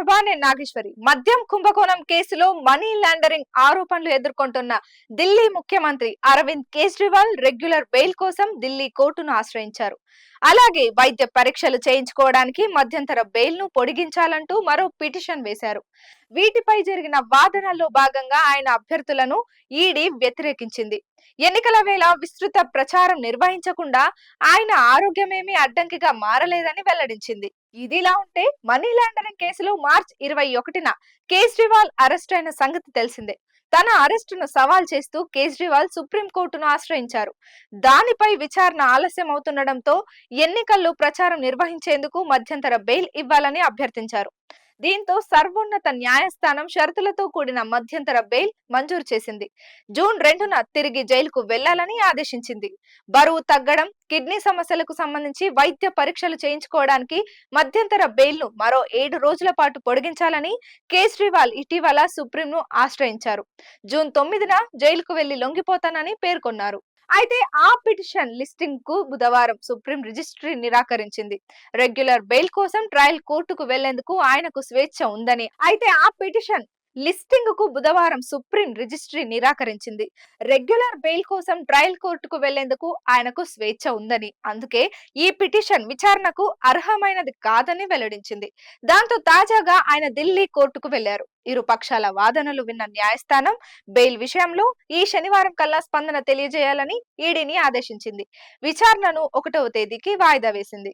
ప్రభానే నాగేశ్వరి మద్యం కుంభకోణం కేసులో మనీ లాండరింగ్ ఆరోపణలు ఎదుర్కొంటున్న ఢిల్లీ ముఖ్యమంత్రి అరవింద్ కేజ్రీవాల్ రెగ్యులర్ బెయిల్ కోసం ఢిల్లీ కోర్టును ఆశ్రయించారు. అలాగే వైద్య పరీక్షలు చేయించుకోవడానికి మధ్యంతర బెయిల్ ను పొడిగించాలంటూ మరో పిటిషన్ వేశారు. వీటిపై జరిగిన వాదనల్లో భాగంగా ఆయన అభ్యర్థులను ఈడీ వ్యతిరేకించింది. ఎన్నికల వేళ విస్తృత ప్రచారం నిర్వహించకుండా ఆయన ఆరోగ్యమేమీ అడ్డంకిగా మారలేదని వెల్లడించింది. ఇదిలా ఉంటే మనీ లాండరింగ్ కేసులో మార్చి 21న కేజ్రీవాల్ అరెస్ట్ అయిన సంగతి తెలిసిందే. తన అరెస్టును సవాల్ చేస్తూ కేజ్రీవాల్ సుప్రీంకోర్టును ఆశ్రయించారు. దానిపై విచారణ ఆలస్యం అవుతుండటంతో ఎన్నికల్లో ప్రచారం నిర్వహించేందుకు మధ్యంతర బెయిల్ ఇవ్వాలని అభ్యర్థించారు. దీంతో సర్వోన్నత న్యాయస్థానం షరతులతో కూడిన మధ్యంతర బెయిల్ మంజూరు చేసింది. జూన్ 2న తిరిగి జైలుకు వెళ్లాలని ఆదేశించింది. బరువు తగ్గడం, కిడ్నీ సమస్యలకు సంబంధించి వైద్య పరీక్షలు చేయించుకోవడానికి మధ్యంతర బెయిల్ ను మరో 7 రోజుల పాటు పొడిగించాలని కేజ్రీవాల్ ఇటీవల సుప్రీంను ఆశ్రయించారు. జూన్ 9న జైలుకు వెళ్లి లొంగిపోతానని పేర్కొన్నారు. అయితే ఆ పిటిషన్ లిస్టింగ్ కు బుధవారం సుప్రీం రిజిస్ట్రీ నిరాకరించింది. రెగ్యులర్ బెయిల్ కోసం ట్రయల్ కోర్టుకు వెళ్లేందుకు ఆయనకు స్వేచ్ఛ ఉందని, అయితే ఆ పిటిషన్ లిస్టింగ్ కు బుధవారం సుప్రీం రిజిస్ట్రీ నిరాకరించింది. రెగ్యులర్ బెయిల్ కోసం ట్రయల్ కోర్టుకు వెళ్లేందుకు ఆయనకు స్వేచ్ఛ ఉందని, అందుకే ఈ పిటిషన్ విచారణకు అర్హమైనది కాదని వెల్లడించింది. దాంతో తాజాగా ఆయన ఢిల్లీ కోర్టుకు వెళ్లారు. ఇరు పక్షాల వాదనలు విన్న న్యాయస్థానం బెయిల్ విషయంలో ఈ శనివారం కల్లా స్పందన తెలియజేయాలని ఈడీని ఆదేశించింది. విచారణను 1వ తేదీకి వాయిదా వేసింది.